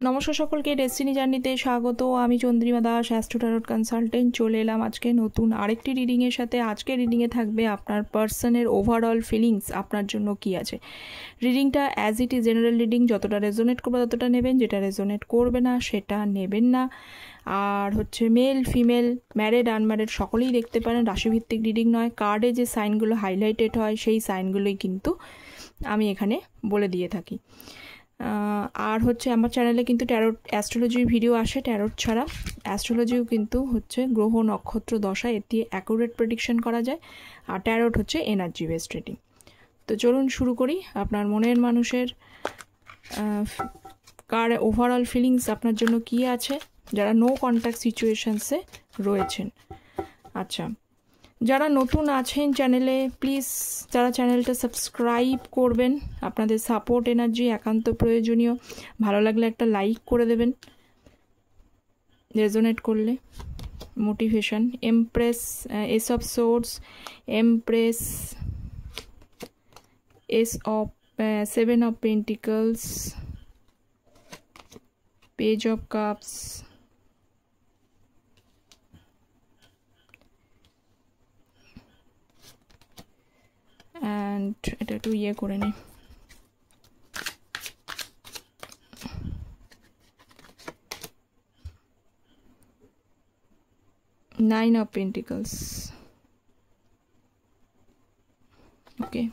নমস্কার সকলকে, ডেস্টিনি জার্নিতে স্বাগত। আমি Chandrima Das, astro tarot consultant. চলে এলাম আজকে নতুন আরেকটি রিডিংয়ের সাথে। আজকের রিডিংয়ে থাকবে আপনার পার্সনের ওভারঅল ফিলিংস আপনার জন্য কি আছে। রিডিংটা as it is general reading, যতটা রেজোনেট করবে ততটা নেবেন, যেটা রেজোনেট করবে না সেটা নেবেন না। আর হচ্ছে মেল ফিমেল ম্যারিড আনম্যারিড সকলেই দেখতে পারেন, রাশিভিত্তিক রিডিং নয়। কার্ডে যে সাইনগুলো হাইলাইটেড হয় সেই সাইনগুলোই কিন্তু আমি এখানে বলে দিয়ে থাকি। আর হচ্ছে আমার চ্যানেলে কিন্তু ট্যারোট অ্যাস্ট্রোলজির ভিডিও আসে। ট্যারোট ছাড়া অ্যাস্ট্রোলজিও কিন্তু হচ্ছে গ্রহ নক্ষত্র দশা, এতে অ্যাকুরেট প্রেডিকশন করা যায়। আর ট্যারোট হচ্ছে এনার্জি বেসড রিডিং। তো চলুন শুরু করি। আপনার মনের মানুষের কার ওভারঅল ফিলিংস আপনার জন্য কি আছে, যারা নো কন্ট্যাক্ট সিচুয়েশনসে রয়েছেন। আচ্ছা, যারা নতুন আছেন চ্যানেলে, প্লিজ যারা চ্যানেলটা সাবস্ক্রাইব করবেন, আপনাদের সাপোর্ট এনার্জি একান্ত প্রয়োজনীয়। ভালো লাগলে একটা লাইক করে দেবেন, রেজোনেট করলে motivation. Empress, S of swords, empress, S of, 7 of pentacles, page of cups, and এটা একটু ইয়ে করে নিই, 9 অফ পেন্টিকলস। ওকে,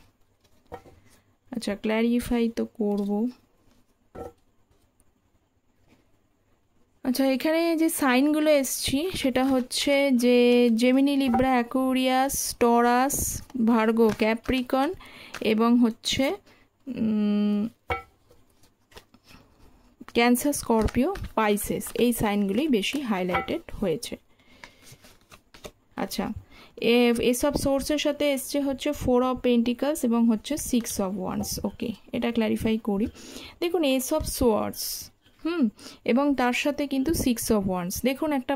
আচ্ছা ক্ল্যারিফাই তো করবো। আচ্ছা, এখানে যে সাইনগুলো এসছি সেটা হচ্ছে যে Gemini, Libra, Aquarius, Taurus, Virgo, Capricorn এবং হচ্ছে ক্যান্সার, স্করপিও, পাইসেস। এই সাইনগুলোই বেশি হাইলাইটেড হয়েছে। আচ্ছা, এসব সোর্সের সাথে এসছে হচ্ছে 4 অফ পেন্টিকলস এবং হচ্ছে 6 অফ ওয়ান্স। ওকে, এটা ক্ল্যারিফাই করি। দেখুন, এসব সোর্স এবং তার সাথে কিন্তু 6 অফ ওয়ান্স। দেখুন, একটা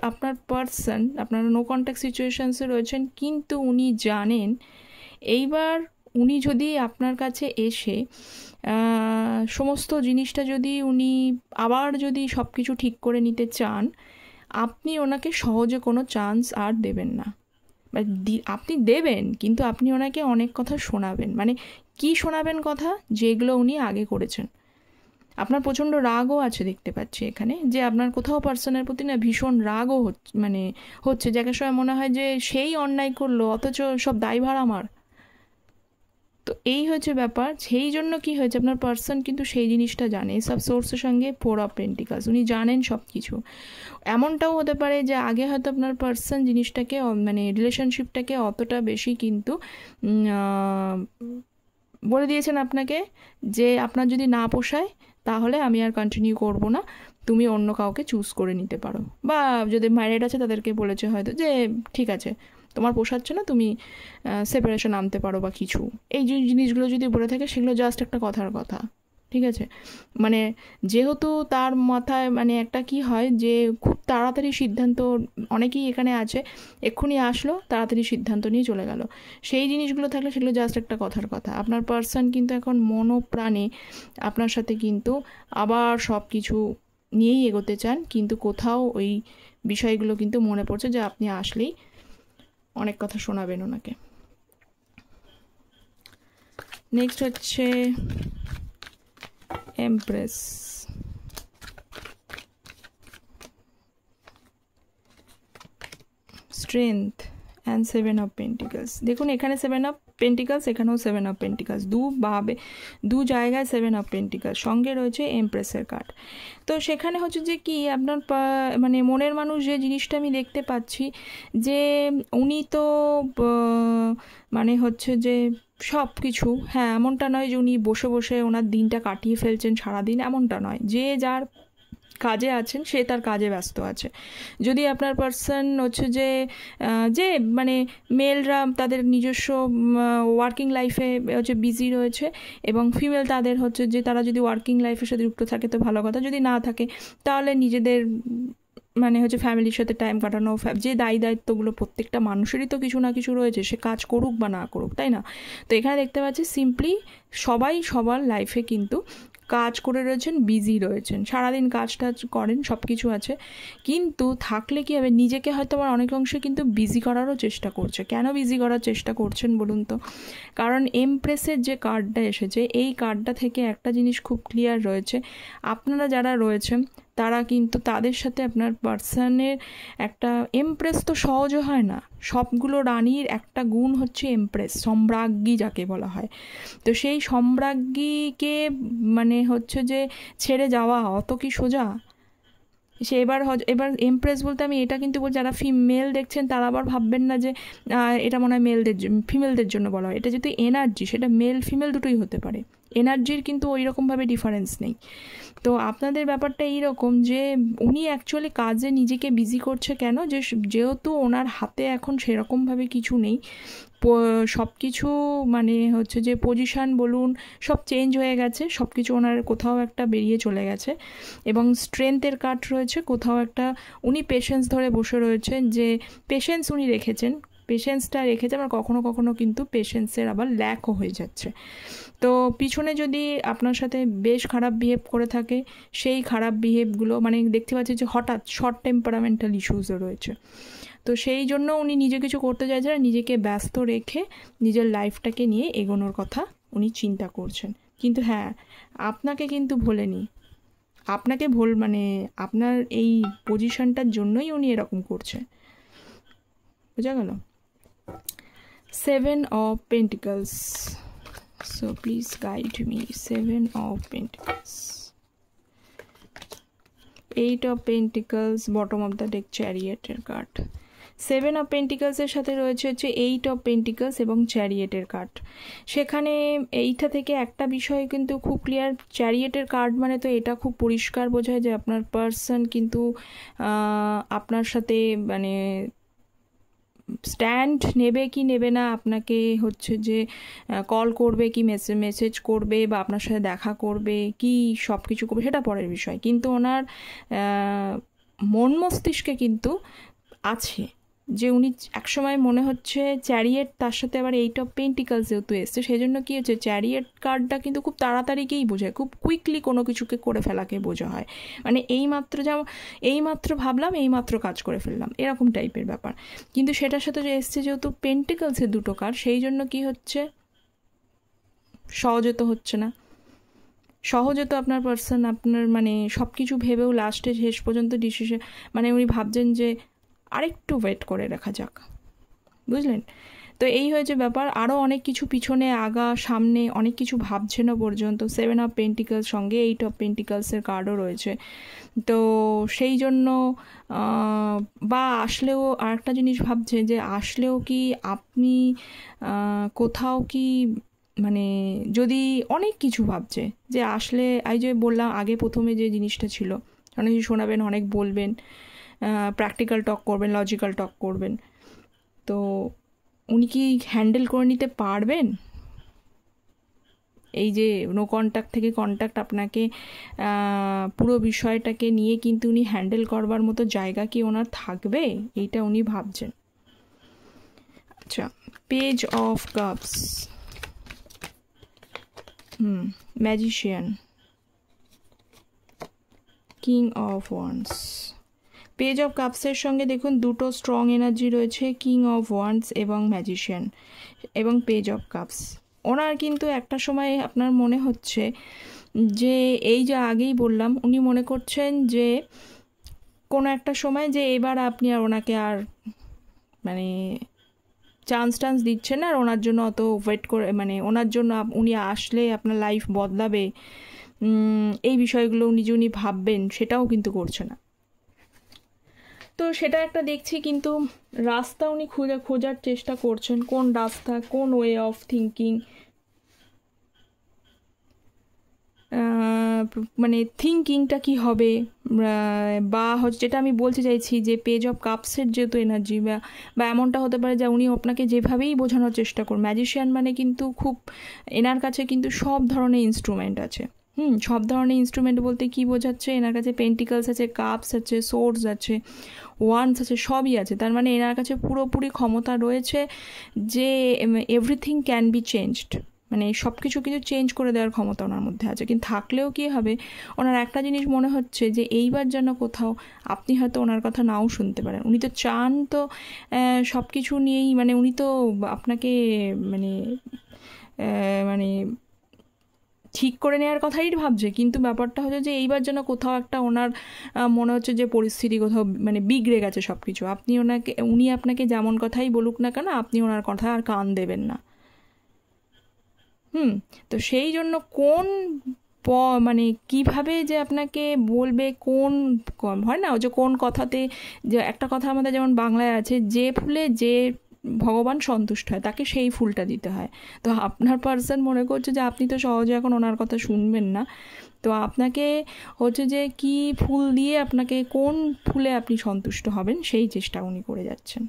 আপনার পার্সন, আপনারা নো কন্ট্যাক্ট সিচুয়েশনসে রয়েছেন, কিন্তু উনি জানেন এইবার উনি যদি আপনার কাছে এসে সমস্ত জিনিসটা যদি উনি আবার যদি সব কিছু ঠিক করে নিতে চান, আপনি ওনাকে সহজে কোনো চান্স আর দেবেন না। আপনি দেবেন, কিন্তু আপনি ওনাকে অনেক কথা শোনাবেন। মানে কি শোনাবেন কথা, যেগুলো উনি আগে করেছেন। আপনার প্রচণ্ড রাগও আছে দেখতে পাচ্ছি এখানে, যে আপনার কোথাও পার্সনের প্রতি না ভীষণ রাগও হচ্ছে, যাকে সময় মনে হয় যে সেই অন্যায় করলো, অথচ সব দায়ভার আমার। তো এই হচ্ছে ব্যাপার। সেই জন্য কি হয়েছে, আপনার পার্সন কিন্তু সেই জিনিসটা জানে। সব সোর্সের সঙ্গে 4 অফ পেন্টিকলস, উনি জানেন সব কিছু। এমনটাও হতে পারে যে আগে হয়তো আপনার পার্সন জিনিসটাকে মানে রিলেশনশিপটাকে অতটা বেশি কিন্তু বলে দিয়েছেন আপনাকে যে আপনার যদি না পোষায় তাহলে আমি আর কন্টিনিউ করব না, তুমি অন্য কাউকে চুজ করে নিতে পারো। বা যদি ম্যারিড আছে তাদেরকে বলেছে হয়তো যে ঠিক আছে, তোমার পোষাচ্ছে না, তুমি সেপারেশন আনতে পারো বা কিছু। এই যে জিনিসগুলো যদি বলে থাকে, সেগুলো জাস্ট একটা কথার কথা, ঠিক আছে। মানে যেহেতু তার মাথায় মানে একটা কি হয় যে খুব তাড়াতাড়ি সিদ্ধান্ত, অনেকেই এখানে আছে এক্ষুনি আসলো, তাড়াতাড়ি সিদ্ধান্ত নিয়ে চলে গেল, সেই জিনিসগুলো থাকলে সেগুলো জাস্ট একটা কথার কথা। আপনার পার্সন কিন্তু এখন মনোপ্রাণে আপনার সাথে কিন্তু আবার সব কিছু নিয়েই এগোতে চান, কিন্তু কোথাও ওই বিষয়গুলো কিন্তু মনে পড়ছে যে আপনি আসলেই অনেক কথা শোনাবেন ওনাকে। নেক্সট হচ্ছে empress, strength and 7 of pentacles. দেখুন, এখানে 7 অফ পেন্টিকলস, এখানেও 7 অফ পেন্টিকলস, দু জায়গায় 7 অফ পেন্টিকলস, সঙ্গে রয়েছে এমপ্রেসের কার্ড। তো সেখানে হচ্ছে যে কি আপনার মানে মনের মানুষ যে জিনিসটা আমি দেখতে পাচ্ছি, যে উনি তো মানে হচ্ছে যে সব কিছু, হ্যাঁ এমনটা নয় যে উনি বসে বসে ওনার দিনটা কাটিয়ে ফেলছেন সারাদিন, এমনটা নয়। যে যার কাজে আছেন সে তার কাজে ব্যস্ত আছে। যদি আপনার পার্সন হচ্ছে যে মানে মেলরা তাদের নিজস্ব ওয়ার্কিং লাইফে হচ্ছে বিজি রয়েছে, এবং ফিমেল তাদের হচ্ছে যে তারা যদি ওয়ার্কিং লাইফের সাথে যুক্ত থাকে তো ভালো কথা, যদি না থাকে তাহলে নিজেদের মানে হচ্ছে ফ্যামিলির সাথে টাইম কাটানো, যে দায়িত্বগুলো প্রত্যেকটা মানুষেরই তো কিছু না কিছু রয়েছে, সে কাজ করুক বা না করুক, তাই না। তো এখানে দেখতে পাচ্ছি সিম্পলি সবাই সবার লাইফে কিন্তু কাজ করে রয়েছেন, বিজি রয়েছেন, সারাদিন কাজ টাজ করেন, সব কিছু আছে, কিন্তু থাকলে কী হবে, নিজেকে হয়তো আবার অনেক অংশে কিন্তু বিজি করারও চেষ্টা করছে। কেন বিজি করার চেষ্টা করছেন বলুন তো? কারণ এমপ্রেসের যে কার্ডটা এসেছে, এই কার্ডটা থেকে একটা জিনিস খুব ক্লিয়ার রয়েছে, আপনারা যারা রয়েছেন তারা কিন্তু তাদের সাথে আপনার পার্সনের একটা, এমপ্রেস তো সহজে হয় না, সবগুলো রানীর একটা গুণ হচ্ছে এমপ্রেস, সম্রাজ্ঞী যাকে বলা হয়। তো সেই সম্রাজ্ঞীকে মানে হচ্ছে যে ছেড়ে যাওয়া অত কি সোজা? সে এবার এমপ্রেস বলতে আমি এটা কিন্তু বলছি, যারা ফিমেল দেখছেন তারা আবার ভাববেন না যে এটা মনে হয় ফিমেলদের জন্য বলা হয়। এটা যদি এনার্জি, সেটা মেল ফিমেল দুটোই হতে পারে, এনার্জির কিন্তু ওই রকমভাবে ডিফারেন্স নেই। তো আপনাদের ব্যাপারটা এইরকম যে উনি অ্যাকচুয়ালি কাজে নিজেকে বিজি করছে কেন, যেহেতু ওনার হাতে এখন সেরকমভাবে কিছু নেই, সব কিছু মানে হচ্ছে যে পজিশান বলুন সব চেঞ্জ হয়ে গেছে, সব কিছু ওনার কোথাও একটা বেরিয়ে চলে গেছে, এবং স্ট্রেংথের কাট রয়েছে কোথাও একটা, উনি পেশেন্স ধরে বসে রয়েছেন, যে পেশেন্স উনি রেখেছেন, পেশেন্সটা রেখেছে, আবার কখনো কখনো কিন্তু পেশেন্সের আবার ল্যাকও হয়ে যাচ্ছে। তো পিছনে যদি আপনার সাথে বেশ খারাপ বিহেভ করে থাকে, সেই খারাপ বিহেভগুলো মানে দেখতে পাচ্ছি যে হঠাৎ শর্ট টেম্পারামেন্টাল ইস্যুসও রয়েছে। তো সেই জন্য উনি নিজে কিছু করতে চাইছেন, নিজেকে ব্যস্ত রেখে নিজের লাইফটাকে নিয়ে এগোনোর কথা উনি চিন্তা করছেন। কিন্তু হ্যাঁ, আপনাকে কিন্তু ভোলেনি, আপনাকে মানে আপনার এই পজিশনটার জন্যই উনি এরকম করছে, বোঝা গেল? 7 of Pentacles. So please guide me. 7 of Pentacles. 8 of Pentacles, bottom of the deck, Chariot-এর কার্ড। 7 of Pentacles-এর সাথে রয়েছে হচ্ছে 8 of Pentacles এবং চ্যারিয়েটের কার্ড। সেখানে এইটা থেকে একটা বিষয় কিন্তু খুব ক্লিয়ার, চ্যারিয়েটের কার্ড মানে তো এটা খুব পরিষ্কার বোঝায় যে আপনার পার্সন কিন্তু আপনার সাথে মানে স্ট্যান্ড নেবে কি নেবে না, আপনাকে হচ্ছে যে কল করবে কি মেসেজ করবে বা আপনার সাথে দেখা করবে কি সব কিছু করবে সেটা পরের বিষয়, কিন্তু ওনার মন মস্তিষ্কে কিন্তু আছে যে উনি একসময় মনে হচ্ছে চ্যারিয়েট, তার সাথে আবার 8 of Pentacles যেহেতু এসছে, সেই জন্য কী হচ্ছে, চ্যারিয়েট কার্ডটা কিন্তু খুব তাড়াতাড়িকেই বোঝায়, খুব কুইকলি কোনো কিছুকে করে ফেলাকে বোঝা হয়, মানে এইমাত্র ভাবলাম এইমাত্র কাজ করে ফেললাম এরকম টাইপের ব্যাপার। কিন্তু সেটার সাথে যে এসছে যেহেতু পেন্টিকলসের দুটো কার্ড, সেই জন্য কি হচ্ছে, সহজে তো হচ্ছে না, সহজে তো আপনার পার্সন আপনার মানে সব কিছু ভেবেও লাস্টে শেষ পর্যন্ত ডিসিশন মানে উনি ভাবছেন যে আরেকটু ওয়েট করে রাখা যাক, বুঝলেন? তো এই হয়েছে ব্যাপার, আরও অনেক কিছু পিছনে আগা সামনে অনেক কিছু ভাবছেনও পর্যন্ত। 7 of Pentacles সঙ্গে 8 of Pentacles-এর কার্ডও রয়েছে, তো সেই জন্য বা আসলেও আরেকটা জিনিস ভাবছে যে আসলেও কি আপনি কোথাও কি মানে যদি অনেক কিছু ভাবছে যে আসলে এই যে বললাম আগে প্রথমে যে জিনিসটা ছিল, অনেক কিছু শোনাবেন, অনেক বলবেন, প্র্যাকটিক্যাল টক করবেন, লজিক্যাল টক করবেন, তো উনি কি হ্যান্ডেল করে নিতে পারবেন? এই যে নো কন্ট্যাক্ট থেকে কন্ট্যাক্ট, আপনাকে পুরো বিষয়টাকে নিয়ে কিন্তু উনি হ্যান্ডেল করবার মতো জায়গা কি ওনার থাকবে, এইটা উনি ভাবছেন। আচ্ছা, page of cups, magician, king of wands. Page of কাপসের সঙ্গে দেখুন দুটো স্ট্রং এনার্জি রয়েছে, কিং অফ ওয়ান্ডস এবং ম্যাজিশিয়ান এবং পেজ অফ কাপস। ওনার কিন্তু একটা সময় আপনার মনে হচ্ছে যে এই যে আগেই বললাম, উনি মনে করছেন যে কোনো একটা সময় যে এবার আপনি আর ওনাকে আর মানে চান্স দিচ্ছেন না, আর ওনার জন্য অত ওয়েট করে মানে ওনার জন্য উনি আসলে আপনার লাইফ বদলাবে এই বিষয়গুলো উনি যে উনি ভাববেন সেটাও কিন্তু করছে না। তো সেটা একটা দেখছি, কিন্তু রাস্তা উনি খোঁজার চেষ্টা করছেন, কোন রাস্তা, কোন ওয়ে অফ থিঙ্কিং, মানে থিঙ্কিংটা কি হবে, বা হচ্ছে যেটা আমি বলতে চাইছি যে পেজ অফ কাপসের যেহেতু এনার্জি বা এমনটা হতে পারে যে উনি আপনাকে যেভাবেই বোঝানোর চেষ্টা করুন। ম্যাজিশিয়ান মানে কিন্তু খুব এনার কাছে কিন্তু সব ধরনের ইনস্ট্রুমেন্ট আছে, সব ধরনের ইনস্ট্রুমেন্ট বলতে কি বোঝাচ্ছে, এনার কাছে পেন্টিকলস আছে, কাপস আছে, সোর্ডস আছে, ওয়ান্ডস আছে, সবই আছে। তার মানে এনার কাছে পুরোপুরি ক্ষমতা রয়েছে যে এভরিথিং ক্যান বি চেঞ্জড, মানে সব কিছু কিন্তু চেঞ্জ করে দেওয়ার ক্ষমতা ওনার মধ্যে আছে। কিন্তু থাকলেও কী হবে, ওনার একটা জিনিস মনে হচ্ছে যে এইবার যেন কোথাও আপনি হয়তো ওনার কথা নাও শুনতে পারেন। উনি তো চান তো সব কিছু নিয়েই, মানে উনি তো আপনাকে মানে মানে ঠিক করে নেওয়ার কথাই ভাবছে, কিন্তু ব্যাপারটা হচ্ছে যে এইবার যেন কোথাও একটা ওনার মনে হচ্ছে যে পরিস্থিতি কোথাও মানে বিগড়ে গেছে সব কিছু। উনি আপনাকে যেমন কথাই বলুক না কেন, আপনি ওনার কথা আর কান দেবেন না। তো সেই জন্য মানে কিভাবে যে আপনাকে বলবে, হয় না যে কোন কথাতে, যে একটা কথা আমাদের যেমন বাংলায় আছে, যে ফুলে যে ভগবান সন্তুষ্ট হয় তাকে সেই ফুলটা দিতে হয়। তো আপনার পার্সন মনে করছে যে আপনি তো সহজে এখন ওনার কথা শুনবেন না, তো আপনাকে হচ্ছে যে কি ফুল দিয়ে আপনাকে, কোন ফুলে আপনি সন্তুষ্ট হবেন সেই চেষ্টা উনি করে যাচ্ছেন।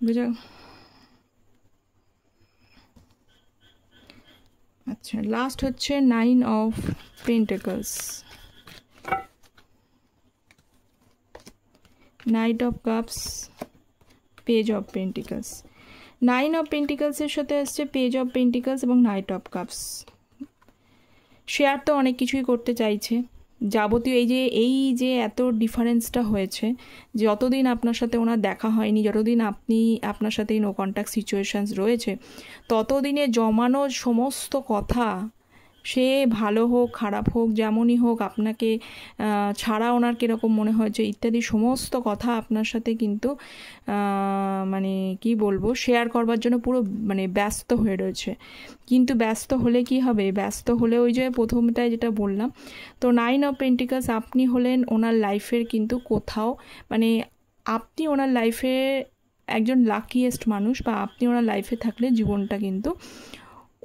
বুঝা? আচ্ছা, লাস্ট হচ্ছে 9 of pentacles, knight of cups, page of pentacles. 9 of পেন্টিকলসের সাথে আসছে পেজ অফ পেন্টিকলস এবং নাইট অফ কাপস। শেয়ার তো অনেক কিছুই করতে চাইছে, যাবতীয় এই যে এত ডিফারেন্সটা হয়েছে, যতদিন আপনার সাথে ওনার দেখা হয়নি, যতদিন আপনার সাথে নো কন্ট্যাক্ট সিচুয়েশানস রয়েছে, ততদিনে জমানো সমস্ত কথা, সে ভালো হোক খারাপ হোক যেমনই হোক, আপনাকে ছাড়া ওনার কীরকম মনে হয়েছে ইত্যাদি সমস্ত কথা আপনার সাথে কিন্তু মানে কি বলবো, শেয়ার করবার জন্য পুরো মানে ব্যস্ত হয়ে রয়েছে। কিন্তু ব্যস্ত হলে কি হবে, ব্যস্ত হলে ওই যে প্রথমটায় যেটা বললাম, তো 9 অফ পেন্টিকলস আপনি হলেন ওনার লাইফের কিন্তু কোথাও, মানে আপনি ওনার লাইফে একজন লাকিয়েস্ট মানুষ, বা আপনি ওনার লাইফে থাকলে জীবনটা কিন্তু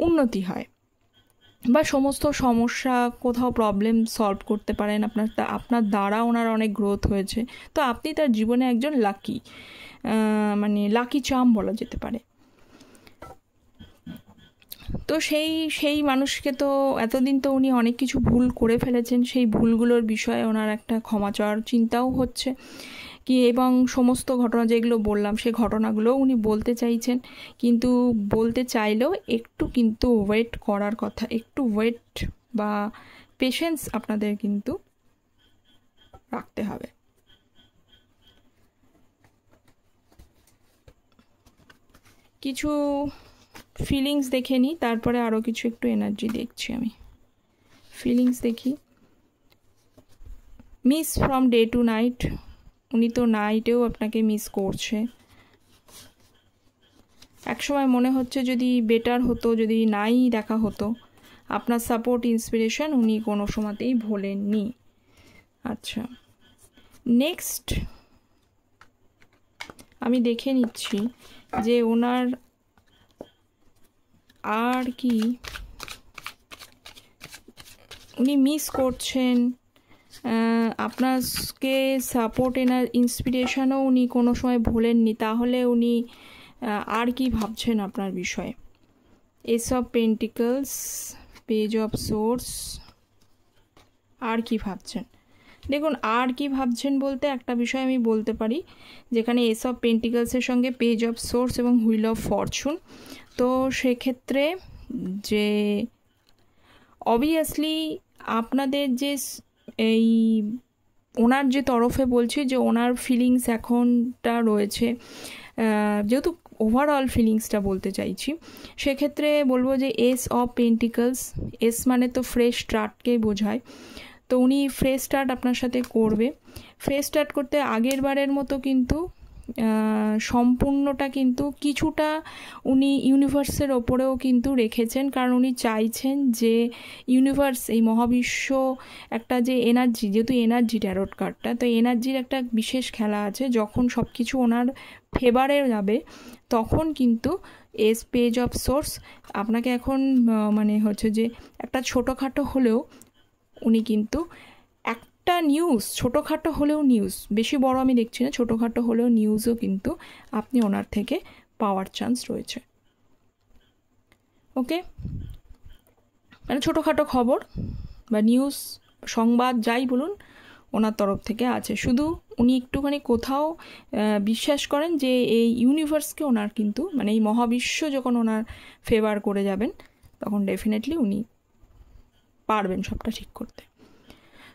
উন্নতি হয়, বা সমস্ত সমস্যা কোথাও প্রবলেম সলভ করতে পারেন আপনার দ্বারা ওনার অনেক গ্রোথ হয়েছে, তো আপনি তার জীবনে একজন মানে লাকি চার্ম বলা যেতে পারে। তো সেই মানুষকে তো এতদিন তো উনি অনেক কিছু ভুল করে ফেলেছেন, সেই ভুলগুলোর বিষয়ে ওনার একটা ক্ষমা চাওয়ার চিন্তাও হচ্ছে কি, এবং সমস্ত ঘটনা যেগুলো বললাম সেই ঘটনাগুলোও উনি বলতে চাইছেন, কিন্তু বলতে চাইলেও একটু কিন্তু ওয়েট করার কথা, একটু ওয়েট বা পেশেন্স আপনাদের কিন্তু রাখতে হবে। কিছু ফিলিংস দেখে নিই, তারপরে আরও কিছু একটু এনার্জি দেখছি আমি। ফিলিংস দেখি। Miss from day to night, উনি তো নাইটেও আপনাকে মিস করছে। একসময় মনে হচ্ছে যদি বেটার হতো, যদি নাই দেখা হতো। আপনার সাপোর্ট ইন্সপিরেশন উনি কোনো সময়তেই ভোলেননি। আচ্ছা, নেক্সট আমি দেখে নিচ্ছি যে ওনার আর কি উনি মিস করছেন। আপনাকে সাপোর্ট ইন্সপিরেশনও উনি কোনো সময় ভোলেননি, তাহলে উনি আর কি ভাবছেন আপনার বিষয়ে। Ace of pentacles, page of swords, আর কি ভাবছেন। দেখুন, আর কি ভাবছেন বলতে একটা বিষয় আমি বলতে পারি, যেখানে এস অফ পেন্টিকলসের সঙ্গে পেজ অফ সোর্স এবং হুইল অফ ফরচুন, তো সেক্ষেত্রে যে অবভিয়াসলি আপনাদের যে এই ওনার যে তরফে বলছি যে ওনার ফিলিংস এখনটা রয়েছে, যেহেতু ওভারঅল ফিলিংসটা বলতে চাইছি, সেক্ষেত্রে বলবো যে এস অফ পেন্টিকলস, এস মানে তো ফ্রেশ স্টার্টকেই বোঝায়, তো উনি ফ্রেশ স্টার্ট আপনার সাথে করবে। ফ্রেশ স্টার্ট করতে আগের বারের মতো কিন্তু সম্পূর্ণটা কিন্তু কিছুটা উনি ইউনিভার্সের ওপরেও কিন্তু রেখেছেন, কারণ উনি চাইছেন যে ইউনিভার্স, এই মহাবিশ্ব একটা যে এনার্জি, যেহেতু এনার্জি ট্যারোট কার্ডটা, তো এনার্জির একটা বিশেষ খেলা আছে, যখন সব কিছু ওনার ফেভারে যাবে তখন কিন্তু পেজ অফ সোর্স আপনাকে এখন মানে হচ্ছে যে একটা ছোটোখাটো হলেও উনি কিন্তু একটা নিউজ, ছোটোখাটো হলেও নিউজ, বেশি বড় আমি দেখছি না, ছোটোখাটো হলেও নিউজও কিন্তু আপনি ওনার থেকে পাওয়ার চান্স রয়েছে। ওকে, মানে ছোটোখাটো খবর বা নিউজ, সংবাদ যাই বলুন, ওনার তরফ থেকে আছে। শুধু উনি একটুখানি কোথাও বিশ্বাস করেন যে এই ইউনিভার্সকে ওনার কিন্তু মানে এই মহাবিশ্ব যখন ওনার ফেভার করে যাবেন তখন ডেফিনেটলি উনি পারবেন সবটা ঠিক করতে।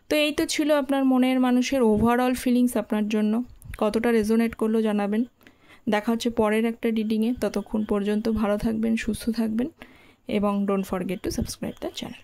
তো এই তো ছিল আপনার মনের মানুষের ওভারঅল ফিলিংস আপনার জন্য। কতটা রেজোনেট করলো জানাবেন। দেখা হচ্ছে পরের একটা রিডিংয়ে। ততক্ষণ পর্যন্ত ভালো থাকবেন, সুস্থ থাকবেন এবং don't forget to subscribe the channel.